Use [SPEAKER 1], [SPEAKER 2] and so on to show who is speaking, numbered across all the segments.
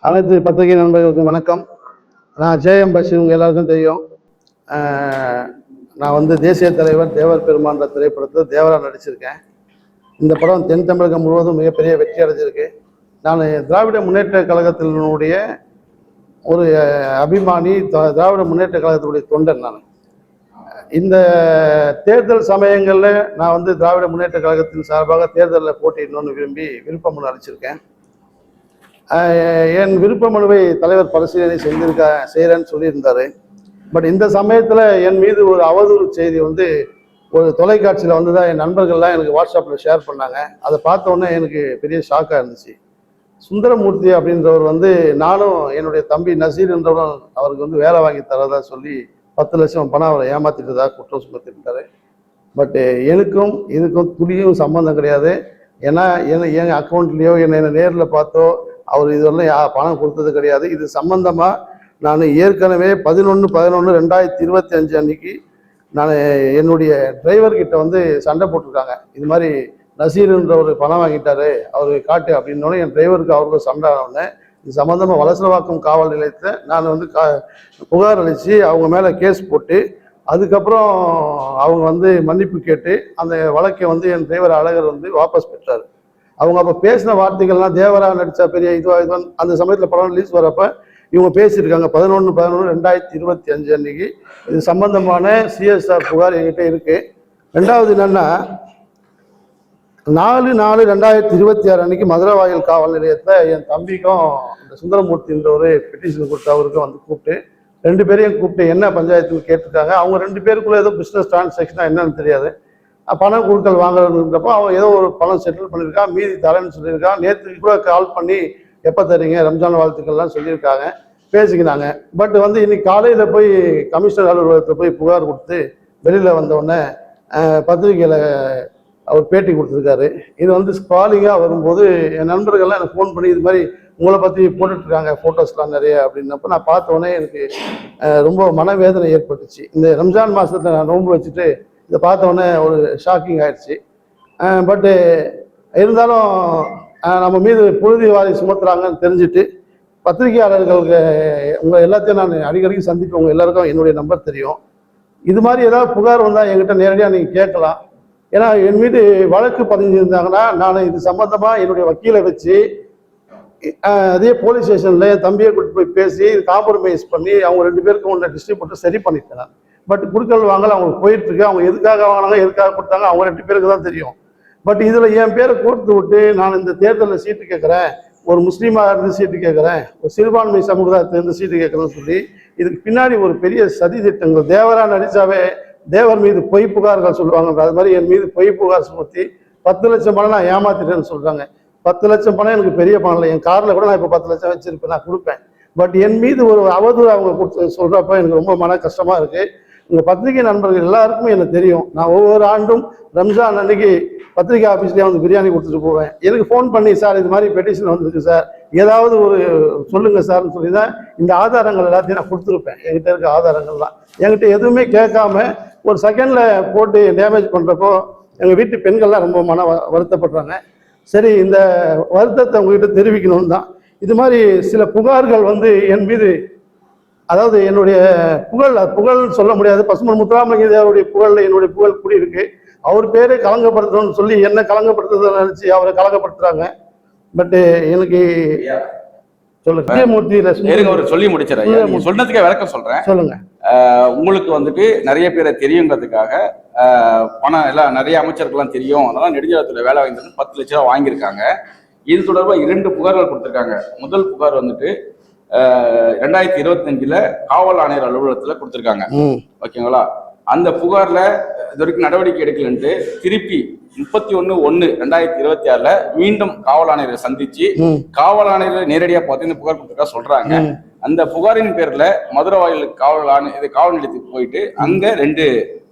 [SPEAKER 1] அனைத்து பத்திரிகை நண்பர்களுக்கும் வணக்கம். நான் ஜேஎம் பஷீர், உங்கள் எல்லாருக்கும் தெரியும். நான் தேசிய தலைவர் தேவர் பெருமான்ற திரைப்படத்தில் தேவரா நடிச்சிருக்கேன். இந்த படம் தென் தமிழகம் முழுவதும் மிகப்பெரிய வெற்றி அடைஞ்சிருக்கு. நான் திராவிட முன்னேற்ற கழகத்தினுடைய ஒரு அபிமானி, திராவிட முன்னேற்ற கழகத்தினுடைய தொண்டன். நான் இந்த தேர்தல் சமயங்களில் நான் திராவிட முன்னேற்ற கழகத்தின் சார்பாக தேர்தலில் போட்டியிடணும்னு விருப்ப மனு அளிச்சிருக்கேன். என் விருப்ப மனுவை தலைவர் பரிசீலனை செய்கிறேன்னு சொல்லியிருந்தாரு. பட் இந்த சமயத்தில் என் மீது ஒரு அவதூறு செய்தி ஒரு தொலைக்காட்சியில் தான் என் நண்பர்கள்லாம் எனக்கு வாட்ஸ்அப்பில் ஷேர் பண்ணாங்க. அதை பார்த்த உடனே எனக்கு பெரிய ஷாக்காக இருந்துச்சு. சுந்தரமூர்த்தி அப்படின்றவர் நானும் என்னுடைய தம்பி நசீர் என்றவரும் அவருக்கு வேலை வாங்கி தரதா சொல்லி 10 லட்சம் பணம் அவரை ஏமாத்திட்டதாக குற்றம் சுமத்திருக்காரு. பட்டு எனக்கும் இதுக்கும் துளியும் சம்பந்தம் கிடையாது. ஏன்னா என் அக்கௌண்ட்லேயோ என்னை நேரில் பார்த்தோ அவர் இதுவரையும் பணம் கொடுத்தது கிடையாது. இது சம்பந்தமாக நான் ஏற்கனவே 11/11/2025 அன்னைக்கு நான் என்னுடைய டிரைவர்கிட்ட சண்டை போட்டிருக்காங்க. இது மாதிரி நசீர்ன்றவர் பணம் வாங்கிட்டாரு, அவரு காட்டு அப்படின்னோடனே என் டிரைவருக்கு அவருக்கு சண்டை ஆனோடனே இது சம்பந்தமாக வலசரவாக்கம் காவல் நிலையத்தை நான் புகார் அளித்து அவங்க மேலே கேஸ் போட்டு அதுக்கப்புறம் அவங்க மன்னிப்பு கேட்டு அந்த வழக்கை என் டிரைவர் அழகர் வாபஸ் பெற்றார். அவங்க அப்போ பேசின வார்த்தைகள்லாம் தேவரா நடித்தா பெரிய இதுவாக அந்த சமயத்தில் படம் ரிலீஸ் வரப்போ இவங்க பேசியிருக்காங்க. 11/11/2025 அன்னைக்கு இது சம்பந்தமான சிஎஸ்ஆர் புகார் என்கிட்ட இருக்கு. ரெண்டாவது என்னன்னா 4/4/2026 அன்னைக்கு மதுரை வாயில் காவல் நிலையத்தை என் தம்பிக்கும் இந்த சுந்தரமூர்த்தின்ற ஒரு பெட்டிஷன் கொடுத்து அவருக்கும் கூப்பிட்டு 2 பேரையும் கூப்பிட்டு என்ன பஞ்சாயத்துன்னு கேட்டிருக்காங்க. அவங்க 2 பேருக்குள்ள ஏதோ பிஸ்னஸ் டிரான்சாக்ஷனா என்னன்னு தெரியாது. பணம் கொடுக்கல் வாங்குறதுன்றப்போ அவன் ஏதோ ஒரு பணம் செட்டில் பண்ணியிருக்கான், மீதி தரேன்னு சொல்லியிருக்கான். நேற்று கூட கால் பண்ணி எப்போ தரீங்க, ரம்ஜான் வாழ்த்துக்கள்லாம் சொல்லியிருக்காங்க, பேசிக்கினாங்க. பட் இன்னைக்கு காலையில் போய் கமிஷனர் அலுவலகத்தில் போய் புகார் கொடுத்து வெளியில் வந்தவுடனே பத்திரிகையில் அவர் பேட்டி கொடுத்துருக்காரு. இது ஸ்காலிங்காக வரும்போது என் நண்பர்கள்லாம் எனக்கு ஃபோன் பண்ணி இது மாதிரி உங்களை பற்றி போட்டுட்ருக்காங்க ஃபோட்டோஸ்லாம் நிறைய அப்படின்னப்போ நான் பார்த்தோன்னே எனக்கு ரொம்ப மனவேதனை ஏற்பட்டுச்சு. இந்த ரம்ஜான் மாதத்தில் நான் நோன்பு வச்சுட்டு இதை பார்த்தோன்னே ஒரு ஷாக்கிங் ஆயிடுச்சு. பட்டு இருந்தாலும் நம்ம மீது புழுதிவாதி சுமத்துறாங்கன்னு தெரிஞ்சுட்டு பத்திரிகையாளர்களுக்கு உங்கள் எல்லாத்தையும் நான் அடிக்கடிக்கு சந்திப்பேன். உங்கள் எல்லாருக்கும் என்னுடைய நம்பர் தெரியும். இது மாதிரி ஏதாவது புகார் வந்தால் என்கிட்ட நேரடியாக நீங்கள் கேட்கலாம். ஏன்னா என் மீது வழக்கு பதிஞ்சிருந்தாங்கன்னா நான் இது சம்பந்தமாக என்னுடைய வக்கீலை வச்சு அதே போலீஸ் ஸ்டேஷனில் என் தம்பியை கூட்டு போய் பேசி காம்ப்ரமைஸ் பண்ணி அவங்க 2 பேருக்கும் ஒன்றை டிஸ்ட்ரிபியூட்டர் சரி பண்ணிட்டேன் நான். பட் குடுக்கல் வாங்கல அவங்களுக்கு போயிட்டுருக்கு. அவங்க எதுக்காக வாங்கினாங்க, எதுக்காக கொடுத்தாங்க, அவங்க 2 பேருக்கு தான் தெரியும். பட் இதில் என் பேரை கோர்த்து விட்டு நான் இந்த தேர்தலில் சீட்டு கேட்குறேன், ஒரு முஸ்லீமாக இருந்து சீட்டு கேட்குறேன், ஒரு சிறுபான்மை சமுதாயத்திலிருந்து சீட்டு கேட்குறேன்னு சொல்லி இதுக்கு பின்னாடி ஒரு பெரிய சதி திட்டங்கள். தேவரா நடித்தாவே தேவர் மீது பொய் புகார்கள் சொல்லுவாங்க. அது மாதிரி என் மீது பொய் புகார் சுமத்தி 10 லட்சம் பணம் நான் ஏமாத்திட்டேன்னு சொல்கிறாங்க. 10 லட்சம் பணம் எனக்கு பெரிய பணம் இல்லை. என் காரில் கூட நான் இப்போ 10 லட்சம் வச்சுருப்பேன், நான் கொடுப்பேன். பட் என் மீது ஒரு அவதூறு அவங்க கொடுத்து சொல்கிறப்ப எனக்கு ரொம்ப மன கஷ்டமாக இருக்குது. உங்கள் பத்திரிகை நண்பர்கள் எல்லாருக்குமே எனக்கு தெரியும். நான் ஒவ்வொரு ஆண்டும் ரம்ஜான் அன்னைக்கு பத்திரிகை ஆஃபீஸ்லேயே பிரியாணி கொடுத்துட்டு போவேன். எனக்கு ஃபோன் பண்ணி சார் இது மாதிரி பெட்டிஷன் வந்திருக்கு சார், ஏதாவது ஒரு சொல்லுங்கள் சார்னு சொல்லி தான் இந்த ஆதாரங்கள் எல்லாத்தையும் நான் கொடுத்துருப்பேன். என்கிட்ட இருக்க ஆதாரங்கள்லாம் என்கிட்ட எதுவுமே கேட்காம ஒரு செகண்டில் போட்டு டேமேஜ் பண்ணுறப்போ எங்கள் வீட்டு பெண்கள்லாம் ரொம்ப வருத்தப்படுறாங்க. சரி, இந்த வருத்தத்தை உங்ககிட்ட தெரிவிக்கணும்னு தான். இது மாதிரி சில புகார்கள் என் மீது, அதாவது என்னுடைய புகழ் சொல்ல முடியாது, பசுமன் முத்துராமலிங்க தேவருடைய புகழில் என்னுடைய புகழ் கூடி இருக்கு. அவர் பேரை கலங்கப்படுத்தணும்னு சொல்லி என்ன கலங்கப்படுத்துறதுன்னு நினைச்சு அவரை கலங்கப்படுத்துறாங்க. பட்டு எனக்கு
[SPEAKER 2] சொல்லி முடிச்சிடறேன். சொன்னதுக்கே விளக்கம் சொல்றேன்.
[SPEAKER 1] சொல்லுங்க.
[SPEAKER 2] உங்களுக்கு நிறைய பேரை தெரியுங்கிறதுக்காக பணம் எல்லாம் நிறைய அமைச்சர்கள்லாம் தெரியும், அதனால நெடுஞ்சாலைத்துறை வேலை வாங்கி 10 லட்சம் ரூபாய் வாங்கியிருக்காங்க. இது தொடர்பாக 2 புகார்கள் கொடுத்திருக்காங்க. முதல் புகார் 2025 காவல் ஆணையர் அலுவலகத்துல கொடுத்திருக்காங்க. ஓகேங்களா? அந்த புகார்ல இது வரைக்கும் நடவடிக்கை எடுக்கலன்ட்டு திருப்பி 31/1/2026 மீண்டும் காவல் ஆணையரை சந்திச்சு காவல் ஆணையர் நேரடியா பார்த்து இந்த புகார் கொடுத்துருக்கா சொல்றாங்க. அந்த புகாரின் பேர்ல மதுரை வாயில் காவல் நிலையத்துக்கு போயிட்டு அங்க 2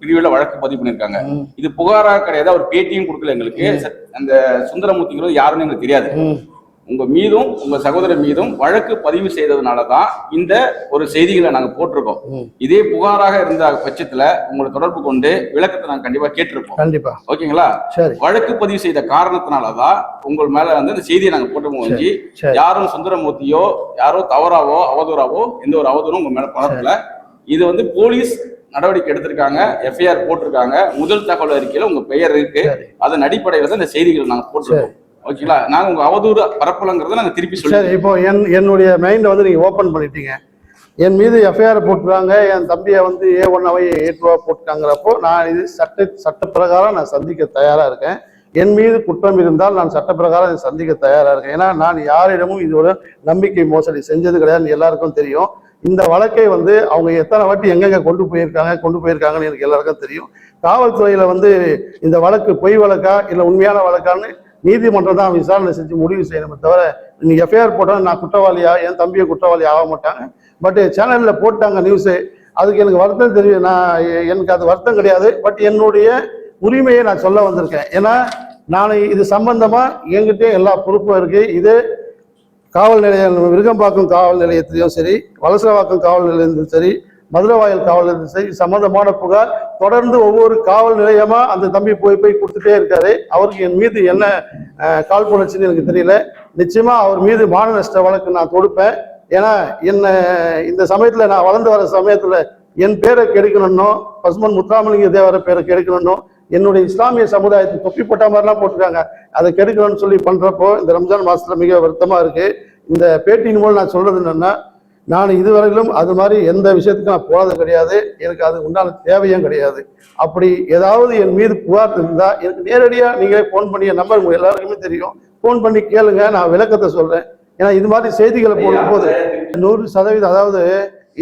[SPEAKER 2] பிரிவுல வழக்கு பதிவு பண்ணிருக்காங்க. இது புகாரா கிடையாது, அவர் பேட்டியும் கொடுக்கல எங்களுக்கு. அந்த சுந்தரமூர்த்திங்கிறது யாருன்னு எங்களுக்கு தெரியாது. உங்க மீதும் உங்க சகோதரர் மீதும் வழக்கு பதிவு செய்ததுனாலதான் இந்த ஒரு செய்திகளை நாங்க போட்டிருக்கோம். இதே புகாராக இருந்த பட்சத்துல உங்களை தொடர்பு கொண்டு விளக்கத்தை நாங்க கண்டிப்பா கேட்டிருப்போம்.
[SPEAKER 1] கண்டிப்பா.
[SPEAKER 2] ஓகேங்களா? வழக்கு பதிவு செய்த காரணத்தினாலதான் உங்கள் மேல வந்து இந்த செய்தியை நாங்க போட்டு யாரும் சுந்தரமூர்த்தியோ யாரோ தவறாவோ அவதூறாவோ எந்த ஒரு அவதூறும் உங்க மேல பரப்பல. இது வந்து போலீஸ் நடவடிக்கை எடுத்திருக்காங்க, எஃப்ஐஆர் போட்டிருக்காங்க. முதல் தகவல் அறிக்கையில உங்க பெயர் இருக்கு. அதன் அடிப்படையில தான் இந்த செய்திகள் நாங்க போட்டிருக்கோம். ஓகேங்களா? நாங்க உங்க அவதூறு பரப்பலங்கிறத நாங்க திருப்பி சொல்லுவோம்.
[SPEAKER 1] இப்போ என்னுடைய மைண்டை வந்து நீங்க ஓபன் பண்ணிட்டீங்க. என் மீது எஃப்ஐஆர் போட்டுறாங்க, என் தம்பியை வந்து A1 A2 போட்டுட்டாங்கிறப்போ நான் இது சட்ட பிரகாரம் நான் சந்திக்க தயாரா இருக்கேன். என் மீது குற்றம் இருந்தால் நான் சட்ட பிரகாரம் சந்திக்க தயாரா இருக்கேன். ஏன்னா நான் யாரிடமும் இது ஒரு நம்பிக்கை மோசடி செஞ்சது கிடையாதுன்னு எல்லாருக்கும் தெரியும். இந்த வழக்கை வந்து அவங்க எத்தனை வாட்டி எங்கெங்க கொண்டு போயிருக்காங்கன்னு எனக்கு எல்லாருக்கும் தெரியும். காவல்துறையில வந்து இந்த வழக்கு பொய் வழக்கா இல்லை உண்மையான வழக்கான்னு நீதிமன்றம் தான் விசாரணை செஞ்சு முடிவு செய்யணுமே தவிர இன்னைக்கு எஃப்ஐஆர் போட்டால் நான் குற்றவாளியா என் தம்பியை குற்றவாளி ஆக மாட்டாங்க. பட் சேனல்ல போட்டாங்க நியூஸு, அதுக்கு எனக்கு வருத்தம் தெரியும். எனக்கு அது வருத்தம் கிடையாது. பட் என்னுடைய உரிமையை நான் சொல்ல வந்திருக்கேன். ஏன்னா நான் இது சம்பந்தமா என்கிட்ட எல்லா பொறுப்பும் இருக்கு. இது காவல் நிலையம் விருகம்பாக்கம் காவல் நிலையத்திலையும் சரி, வலசரவாக்கம் காவல் நிலையத்திலும் சரி, மதுரவாயல் காவல் நிலையத்திலும் சரி சம்பந்தமான புகார் தொடர்ந்து ஒவ்வொரு காவல் நிலையமா அந்த தம்பி போய் கொடுத்துட்டே இருக்காரு. அவருக்கு என் மீது என்ன காழ்ப்புணர்ச்சின்னு எனக்கு தெரியல. நிச்சயமா அவர் மீது மான நஷ்ட வழக்கு நான் தொடுப்பேன். ஏன்னா என்ன இந்த சமயத்துல நான் வளர்ந்து வர சமயத்துல என் பேரை கெடுக்கணும்னோ பசுமன் முத்துராமலிங்க தேவர பேரை கெடுக்கணும்னோ என்னுடைய இஸ்லாமிய சமுதாயத்துக்கு தொப்பி போட்ட மாதிரிலாம் போட்டிருக்காங்க. அதை கெடுக்கணும்னு சொல்லி பண்றப்போ இந்த ரம்ஜான் மாசத்துல மிக வருத்தமா இருக்கு. இந்த பேட்டியின் மூலம் நான் சொல்றது என்னன்னா, நான் இதுவரையிலும் அது மாதிரி எந்த விஷயத்துக்கும் நான் போனது கிடையாது. எனக்கு அது உண்டான தேவையும் கிடையாது. அப்படி ஏதாவது என் மீது புகார் இருந்தா எனக்கு நேரடியா நீங்க போன் பண்ணி என் நம்பர் எல்லாருக்குமே தெரியும், போன் பண்ணி கேளுங்க, நான் விளக்கத்தை சொல்றேன். ஏன்னா இது மாதிரி செய்திகளை போடும்போது 100% அதாவது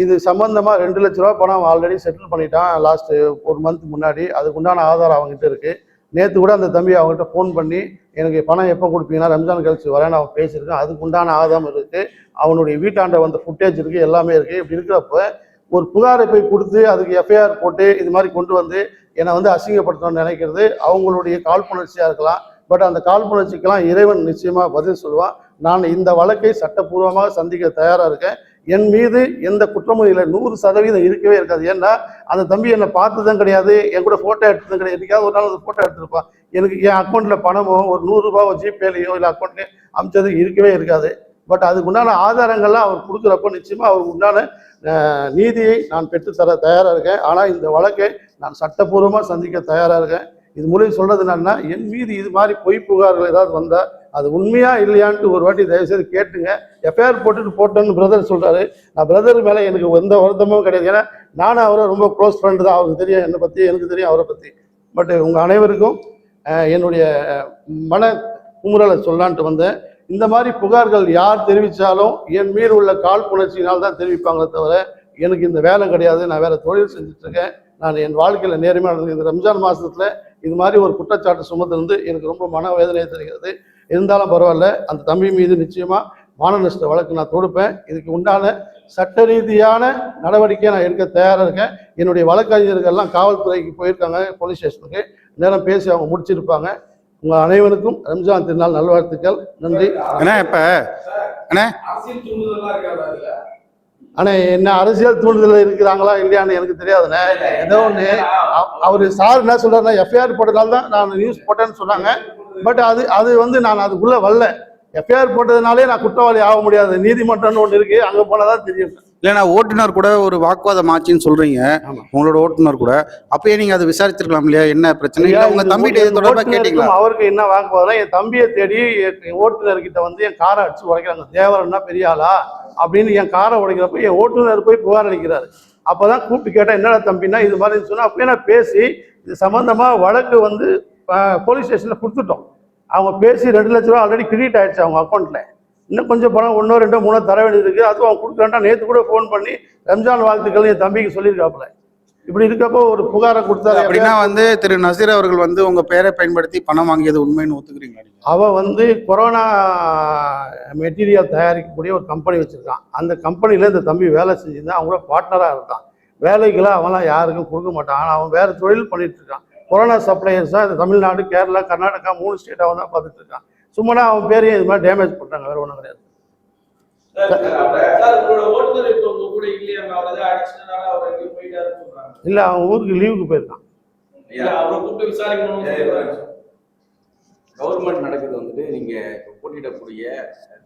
[SPEAKER 1] இது சம்பந்தமா 2 லட்ச ரூபா பணம் ஆல்ரெடி செட்டில் பண்ணிட்டான் லாஸ்ட் 1 மந்த் முன்னாடி. அதுக்கு உண்டான ஆதாரம் அவங்ககிட்ட இருக்கு. நேற்று கூட அந்த தம்பி அவங்ககிட்ட ஃபோன் பண்ணி எனக்கு பணம் எப்போ கொடுப்பீங்கன்னா ரம்ஜான் கழிச்சு வரேன்னு அவன் பேசியிருக்கான். அதுக்கு உண்டான ஆதாரம் இருக்கு, அவனுடைய வீட்டாண்ட வந்த ஃபுட்டேஜ் இருக்கு, எல்லாமே இருக்கு. இப்படி இருக்கிறப்ப ஒரு புகாரை போய் கொடுத்து அதுக்கு எஃப்ஐஆர் போட்டு இது மாதிரி கொண்டு வந்து என்னை வந்து அசிங்கப்படுத்தணும்னு நினைக்கிறது அவங்களுடைய காழ்ப்புணர்ச்சியா இருக்கலாம். பட் அந்த காழ்ப்புணர்ச்சிக்கெல்லாம் இறைவன் நிச்சயமா பதில் சொல்லுவான். நான் இந்த வழக்கை சட்டப்பூர்வமாக சந்திக்க தயாரா இருக்கேன். என் மீது எந்த குற்றமும் இல்லை, 100% இருக்கவே இருக்காது. ஏன்னா அந்த தம்பி என்னை பார்த்ததும் கிடையாது, என் கூட போட்டோ எடுத்ததும் கிடையாது. என்னைக்காவது ஒரு நாள் அந்த போட்டோ எடுத்திருப்பான். எனக்கு என் அக்கௌண்ட்ல பணமோ ஒரு 100 ரூபாவோ ஜிபேலையோ இல்லை அக்கௌண்ட்லயோ அமிச்சது இருக்கவே இருக்காது. பட் அதுக்கு உண்டான ஆதாரங்கள்லாம் அவர் கொடுக்குறப்போ நிச்சயமா அவருக்கு உண்டான நீதியை நான் பெற்றுத்தர தயாரா இருக்கேன். ஆனா இந்த வழக்கை நான் சட்டப்பூர்வமா சந்திக்க தயாரா இருக்கேன். இது மூலியம் சொல்றது என்னன்னா, என் மீது இது மாதிரி பொய் புகார்கள் ஏதாவது வந்தா அது உண்மையா இல்லையான்ட்டு ஒரு வாட்டி தயவுசெய்து கேட்டுங்க. எஃப்ஐஆர் போட்டோன்னு பிரதர் சொல்றாரு. நான் பிரதர் மேல எனக்கு எந்த வருத்தமும் கிடையாது. ஏன்னா நானும் அவரை ரொம்ப க்ளோஸ் ஃப்ரெண்டு தான். அவருக்கு தெரியும் என்னை பத்தி, எனக்கு தெரியும் அவரை பத்தி. பட் உங்க அனைவருக்கும் என்னுடைய மன குமுறலை சொல்லான்ட்டு வந்தேன். இந்த மாதிரி புகார்கள் யார் தெரிவித்தாலும் என் மீது உள்ள காழ்ப்புணர்ச்சியினால் தான் தெரிவிப்பாங்களே தவிர எனக்கு இந்த வேலை கிடையாது. நான் வேற தொழில் செஞ்சுட்டு இருக்கேன். நான் என் வாழ்க்கையில் நேர்மையாக இந்த ரம்ஜான் மாசத்துல இது மாதிரி ஒரு குற்றச்சாட்டு சுமத்திலிருந்து எனக்கு ரொம்ப மன வேதனை தெரிகிறது. இருந்தாலும் பரவாயில்ல, அந்த தம்பி மீது நிச்சயமா மான நஷ்ட வழக்கு நான் தொடுப்பேன். இதுக்கு உண்டான சட்ட ரீதியான நடவடிக்கையை நான் எடுக்க தயாராக இருக்கேன். என்னுடைய வழக்கறிஞர்கள்லாம் காவல்துறைக்கு போயிருக்காங்க, போலீஸ் ஸ்டேஷனுக்கு. நேரம் பேசி அவங்க முடிச்சிருப்பாங்க. உங்க அனைவருக்கும் ரம்ஜான் திருநாள் நல்வாழ்த்துக்கள். நன்றி. ஆனா என்ன அரசியல் தூண்டுதல் இருக்கிறாங்களா இல்லையான்னு எனக்கு தெரியாதுண்ணே. ஏதோ ஒண்ணு அவரு சார் என்ன சொல்றாருன்னா, எஃப்ஐஆர் போட்டதால தான் நான் நியூஸ் போட்டேன்னு சொன்னாங்க. பட் அது வந்து நான் அதுக்குள்ள வரல. எஃப்ஐஆர் போட்டதுனாலே நான் குற்றவாளி ஆக முடியாது. நீதிமன்றம்னு ஒண்ணு இருக்கு, அங்க போனதான் தெரியும்.
[SPEAKER 3] இல்லைன்னா ஓட்டுநர் கூட ஒரு வாக்குவாதம் ஆச்சுன்னு சொல்றீங்க, உங்களோட ஓட்டுநர் கூட. அப்பயே நீங்க அதை விசாரிச்சிருக்கலாம் இல்லையா, என்ன பிரச்சனை? உங்க தம்பிகிட்ட இது தொடர்பா கேட்டீங்களா?
[SPEAKER 1] அவருக்கு என்ன வாக்குவாதம், என் தம்பியை தேடி ஓட்டுநர் கிட்ட வந்து என் காரை அடிச்சு உடைக்கிறாங்க. தேவரன்னா பெரிய ஆளா அப்படின்னு என் காரை உடைக்கிறப்ப என் ஓட்டுநர் போய் புகார் அளிக்கிறாரு. அப்பதான் கூப்பிட்டு கேட்டேன், என்னடா தம்பின்னா இது மாதிரி சொன்னா. அப்பயே நான் பேசி இது சம்பந்தமா வழக்கு வந்து போலீஸ் ஸ்டேஷன்ல கொடுத்துட்டோம். அவங்க பேசி 2 லட்ச ரூபா ஆல்ரெடி கிரெடிட் ஆயிடுச்சு அவங்க அக்கௌண்ட்ல. இன்னும் கொஞ்சம் பணம் 1 2 3 தர வேண்டியது இருக்கு. அதுவும் அவங்க கொடுக்குறாண்டா. நேற்று கூட ஃபோன் பண்ணி ரம்ஜான் வாழ்த்துக்கள் என் தம்பிக்கு சொல்லியிருக்காப்புல. இப்படி இருக்கப்போ ஒரு புகாரை கொடுத்தாரு.
[SPEAKER 3] அப்படின்னா வந்து திரு நசீர் அவர்கள் வந்து உங்க பேரை பயன்படுத்தி பணம் வாங்கியது உண்மைன்னு ஒத்துக்கிறீங்களா?
[SPEAKER 1] அவன் வந்து கொரோனா மெட்டீரியல் தயாரிக்கக்கூடிய ஒரு கம்பெனி வச்சிருக்கான். அந்த கம்பெனில இந்த தம்பி வேலை செஞ்சிருந்தான். அவங்களோட பார்ட்னராக இருக்கான். வேலைக்கெல்லாம் அவன்லாம் யாருக்கும் கொடுக்க மாட்டான். ஆனால் அவன் வேற தொழில் பண்ணிட்டு இருக்கான். கொரோனா சப்ளையர்ஸாக இந்த தமிழ்நாடு, கேரளா, கர்நாடகா 3 ஸ்டேட் அவன் தான் பார்த்துட்டு இருக்கான். சும்மா அவன் பேரையும் இது மாதிரி டேமேஜ் பண்ணுறாங்க, வேறு ஒன்றும் கிடையாது. இல்லை, அவன் ஊருக்கு லீவுக்கு போயிருக்கான்.
[SPEAKER 2] கவர்மெண்ட் நடக்குது வந்துட்டு நீங்க இப்ப போட்டியிடக்கூடிய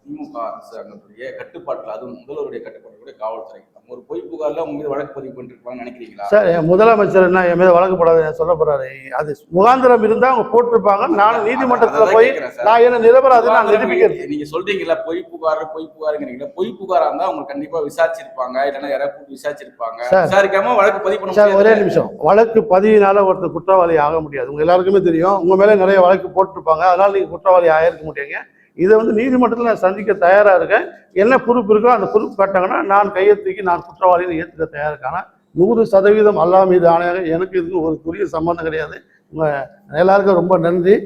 [SPEAKER 2] திமுக அரசாங்கத்துடைய கட்டுப்பாட்டுல, அதுவும் முதல்வருடைய கட்டுப்பாட்டுடைய காவல்துறை ஒரு பொய் புகார்ல உங்க மீது வழக்கு பதிவு பண்ணிருப்பாங்கன்னு நினைக்கிறீங்களா?
[SPEAKER 1] சார், என் முதலமைச்சர் என்ன என் மீது வழக்கு போடாது சொல்ல போறாரு? அது முகாந்திரம் இருந்தா அவங்க போட்டிருப்பாங்க. நானும் நீதிமன்றத்துல போய் நான் என்ன நிரபராதி நான் நிரூபிக்கிறேன்.
[SPEAKER 2] நீங்க சொல்றீங்களா பொய் புகாருங்கிறீங்களா? பொய் புகாரா இருந்தா அவங்க கண்டிப்பா விசாரிச்சிருப்பாங்க, இல்லைன்னா யாராவது கூட்டி விசாரிச்சிருப்பாங்க. விசாரிக்காம வழக்கு பதிவு பண்ண
[SPEAKER 1] சார், ஒரே நிமிஷம். வழக்கு பதிவினால ஒருத்தர் குற்றவாளி ஆக முடியாது. உங்க எல்லாருக்குமே தெரியும். உங்க மேல நிறைய வழக்கு போட்டிருப்பாங்க, அதனால நீங்க குற்றவாளி ஆயிருக்க மாட்டீங்க. இதை வந்து நீதிமன்றத்தில் நான் சந்திக்க தயாராக இருக்கேன். என்ன பொறுப்பு இருக்கோ அந்த பொறுப்பு காட்டாங்கன்னா நான் கையெழுத்துக்கு நான் குற்றவாளின்னு ஏற்றுக்க தயாராக இருக்கேன். 100% அல்லாஹ் மீது ஆணையாக எனக்கு இதுக்கு ஒரு குறிய சம்பந்தம் கிடையாது. உங்கள் எல்லாருக்கும் ரொம்ப நன்றி.